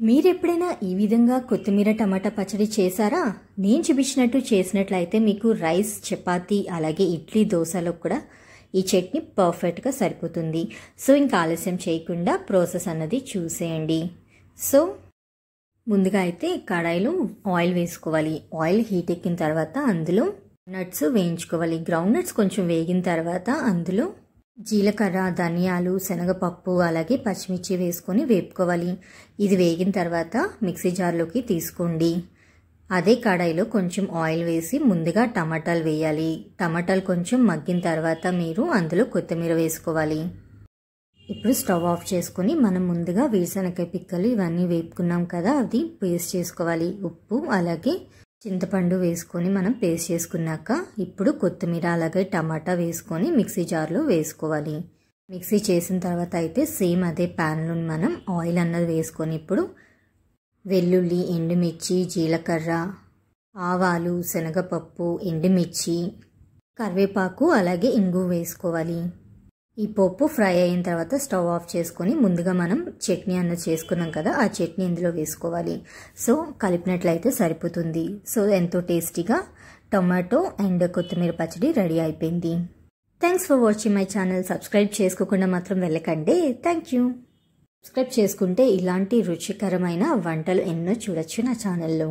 మీరెప్పుడైనా ఈ విధంగా కొత్తిమీర టమాటా పచ్చడి చేశారా? నేను చూపించినట్టు చేసినట్లయితే మీకు రైస్, చపాతీ అలాగే ఇడ్లీ, దోశలో కూడా ఈ చట్నీ పర్ఫెక్ట్గా సరిపోతుంది. సో ఇంకా ఆలస్యం చేయకుండా ప్రాసెస్ అన్నది చూసేయండి. సో ముందుగా అయితే కడాయిలో ఆయిల్ వేసుకోవాలి. ఆయిల్ హీట్ ఎక్కిన తర్వాత అందులో నట్స్ వేయించుకోవాలి. గ్రౌండ్ నట్స్ కొంచెం వేగిన తర్వాత అందులో జీలకర్ర, ధనియాలు, శనగపప్పు అలాగే పచ్చిమిర్చి వేసుకొని వేపుకోవాలి. ఇది వేగిన తర్వాత మిక్సీ జార్లోకి తీసుకోండి. అదే కడాయిలో కొంచెం ఆయిల్ వేసి ముందుగా టమాటాలు వేయాలి. టమాటాలు కొంచెం మగ్గిన తర్వాత మీరు అందులో కొత్తిమీర వేసుకోవాలి. ఇప్పుడు స్టవ్ ఆఫ్ చేసుకొని మనం ముందుగా వేరుశనగకాయ పిక్కలు ఇవన్నీ వేపుకున్నాం కదా, అది పేస్ట్ చేసుకోవాలి. ఉప్పు అలాగే చింతపండు వేసుకొని మనం పేస్ట్ చేసుకున్నాక ఇప్పుడు కొత్తిమీర అలాగే టమాటా వేసుకొని మిక్సీ జార్లో వేసుకోవాలి. మిక్సీ చేసిన తర్వాత అయితే సేమ్ అదే ప్యాన్లో మనం ఆయిల్ అన్నది వేసుకొని ఇప్పుడు వెల్లుల్లి, ఎండుమిర్చి, జీలకర్ర, ఆవాలు, శనగపప్పు, ఎండుమిర్చి, కరివేపాకు అలాగే ఇంగువ వేసుకోవాలి. ఈ పప్పు ఫ్రై అయిన తర్వాత స్టవ్ ఆఫ్ చేసుకొని ముందుగా మనం చట్నీ అన్నది చేసుకున్నాం కదా, ఆ చట్నీ ఇందులో వేసుకోవాలి. సో కలిపినట్లయితే సరిపోతుంది. సో ఎంతో టేస్టీగా టొమాటో అండ్ కొత్తిమీర పచ్చడి రెడీ అయిపోయింది. Thanks for watching my channel. Subscribe చేసుకోకుండా మాత్రం వెళ్ళకండి. Thank you. సబ్స్క్రైబ్ చేసుకుంటే ఇలాంటి రుచికరమైన వంటలు ఎన్నో చూడొచ్చు నా ఛానల్లో.